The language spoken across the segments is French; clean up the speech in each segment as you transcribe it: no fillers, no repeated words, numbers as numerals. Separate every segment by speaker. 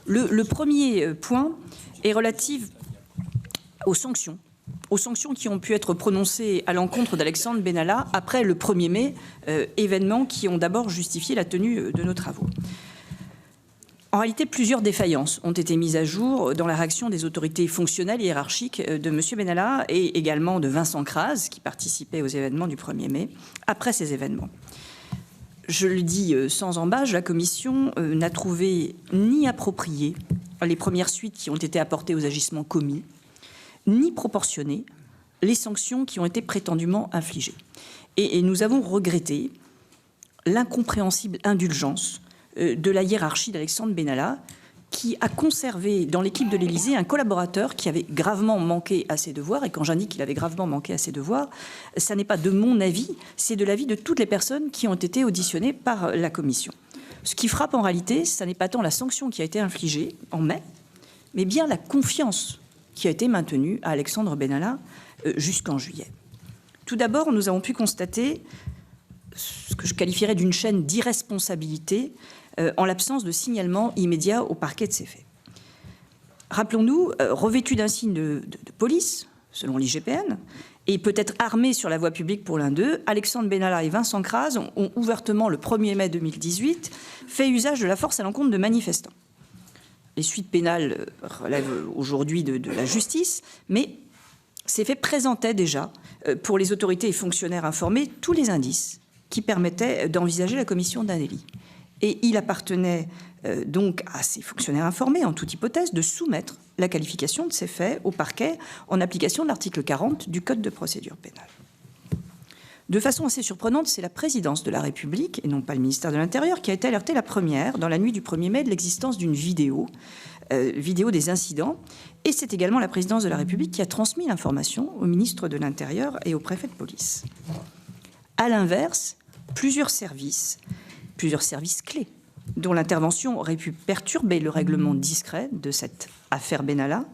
Speaker 1: Le premier point est relatif aux sanctions qui ont pu être prononcées à l'encontre d'Alexandre Benalla après le 1er mai, événements qui ont d'abord justifié la tenue de nos travaux. En réalité, plusieurs défaillances ont été mises à jour dans la réaction des autorités fonctionnelles et hiérarchiques de M. Benalla et également de Vincent Crase, qui participait aux événements du 1er mai, après ces événements. Je le dis sans embâche, la Commission n'a trouvé ni approprié les premières suites qui ont été apportées aux agissements commis, ni proportionné les sanctions qui ont été prétendument infligées. Et nous avons regretté l'incompréhensible indulgence de la hiérarchie d'Alexandre Benalla, qui a conservé dans l'équipe de l'Élysée un collaborateur qui avait gravement manqué à ses devoirs. Et quand j'indique qu'il avait gravement manqué à ses devoirs, ça n'est pas de mon avis, c'est de l'avis de toutes les personnes qui ont été auditionnées par la Commission. Ce qui frappe en réalité, ça n'est pas tant la sanction qui a été infligée en mai, mais bien la confiance qui a été maintenue à Alexandre Benalla jusqu'en juillet. Tout d'abord, nous avons pu constater ce que je qualifierais d'une chaîne d'irresponsabilité en l'absence de signalement immédiat au parquet de ces faits. Rappelons-nous, revêtu d'un signe de police, selon l'IGPN, et peut-être armé sur la voie publique pour l'un d'eux, Alexandre Benalla et Vincent Crase ont ouvertement, le 1er mai 2018, fait usage de la force à l'encontre de manifestants. Les suites pénales relèvent aujourd'hui de la justice, mais ces faits présentaient déjà, pour les autorités et fonctionnaires informés, tous les indices qui permettaient d'envisager la commission d'un délit. Et il appartenait donc à ces fonctionnaires informés, en toute hypothèse, de soumettre la qualification de ces faits au parquet en application de l'article 40 du Code de procédure pénale. De façon assez surprenante, c'est la présidence de la République, et non pas le ministère de l'Intérieur, qui a été alertée la première, dans la nuit du 1er mai, de l'existence d'une vidéo des incidents. Et c'est également la présidence de la République qui a transmis l'information au ministre de l'Intérieur et au préfet de police. À l'inverse, plusieurs services clés, dont l'intervention aurait pu perturber le règlement discret de cette affaire Benalla,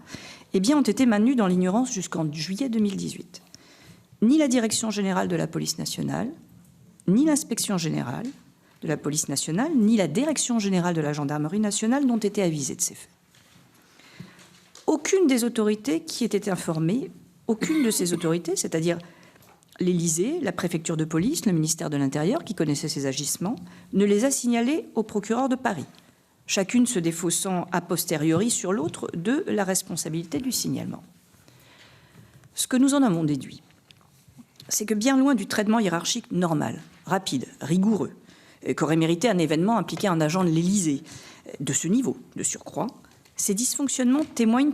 Speaker 1: ont été maintenus dans l'ignorance jusqu'en juillet 2018. Ni la Direction générale de la police nationale, ni l'Inspection générale de la police nationale, ni la Direction générale de la gendarmerie nationale n'ont été avisées de ces faits. Aucune des autorités qui étaient informées, aucune de ces autorités, c'est-à-dire l'Élysée, la préfecture de police, le ministère de l'Intérieur, qui connaissait ces agissements, ne les a signalés au procureur de Paris, chacune se défaussant a posteriori sur l'autre de la responsabilité du signalement. Ce que nous en avons déduit, c'est que bien loin du traitement hiérarchique normal, rapide, rigoureux, qu'aurait mérité un événement impliquant un agent de l'Élysée de ce niveau, de surcroît, ces dysfonctionnements témoignent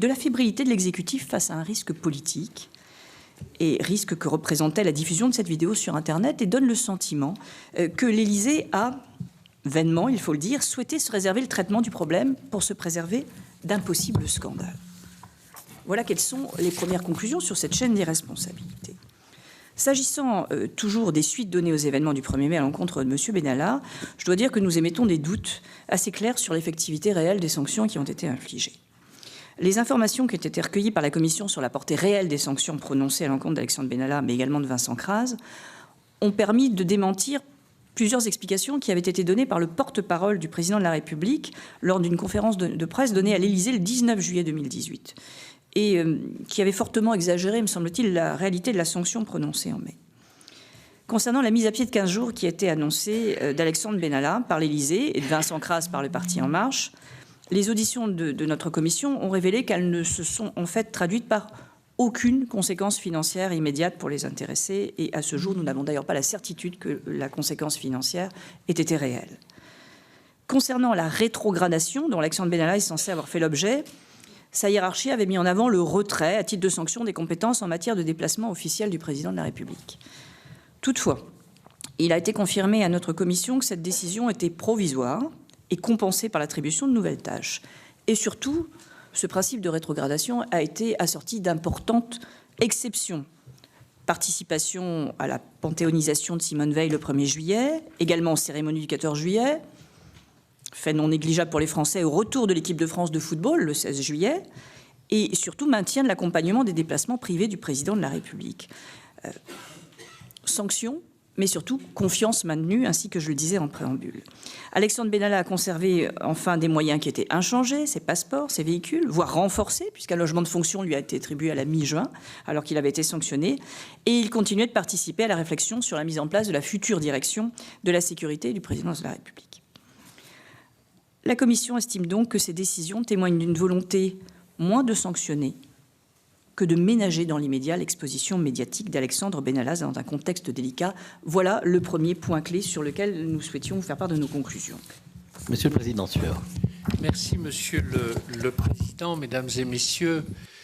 Speaker 1: de la fébrilité de l'exécutif face à un risque politique et risque que représentait la diffusion de cette vidéo sur Internet, et donne le sentiment que l'Élysée a, vainement, il faut le dire, souhaité se réserver le traitement du problème pour se préserver d'un possible scandale. Voilà quelles sont les premières conclusions sur cette chaîne d'irresponsabilité. S'agissant toujours des suites données aux événements du 1er mai à l'encontre de M. Benalla, je dois dire que nous émettons des doutes assez clairs sur l'effectivité réelle des sanctions qui ont été infligées. Les informations qui ont été recueillies par la Commission sur la portée réelle des sanctions prononcées à l'encontre d'Alexandre Benalla, mais également de Vincent Crase, ont permis de démentir plusieurs explications qui avaient été données par le porte-parole du président de la République lors d'une conférence de presse donnée à l'Élysée le 19 juillet 2018, et qui avait fortement exagéré, me semble-t-il, la réalité de la sanction prononcée en mai. Concernant la mise à pied de 15 jours qui a été annoncée d'Alexandre Benalla par l'Élysée et de Vincent Crase par le Parti En Marche, les auditions de notre commission ont révélé qu'elles ne se sont en fait traduites par aucune conséquence financière immédiate pour les intéressés, et à ce jour, nous n'avons d'ailleurs pas la certitude que la conséquence financière ait été réelle. Concernant la rétrogradation dont Alexandre Benalla est censé avoir fait l'objet, sa hiérarchie avait mis en avant le retrait à titre de sanction des compétences en matière de déplacement officiel du président de la République. Toutefois, il a été confirmé à notre commission que cette décision était provisoire et compensée par l'attribution de nouvelles tâches. Et surtout, ce principe de rétrogradation a été assorti d'importantes exceptions. Participation à la panthéonisation de Simone Veil le 1er juillet, également aux cérémonies du 14 juillet, fait non négligeable pour les Français au retour de l'équipe de France de football le 16 juillet, et surtout maintien de l'accompagnement des déplacements privés du président de la République. Sanctions mais surtout confiance maintenue, ainsi que je le disais en préambule. Alexandre Benalla a conservé enfin des moyens qui étaient inchangés, ses passeports, ses véhicules, voire renforcés, puisqu'un logement de fonction lui a été attribué à la mi-juin, alors qu'il avait été sanctionné, et il continuait de participer à la réflexion sur la mise en place de la future direction de la sécurité du président de la République. La Commission estime donc que ces décisions témoignent d'une volonté moins de sanctionner que de ménager dans l'immédiat l'exposition médiatique d'Alexandre Benalla dans un contexte délicat. Voilà le premier point clé sur lequel nous souhaitions vous faire part de nos conclusions.
Speaker 2: Monsieur le Président Sueur.
Speaker 3: Merci, Monsieur le Président, Mesdames et Messieurs.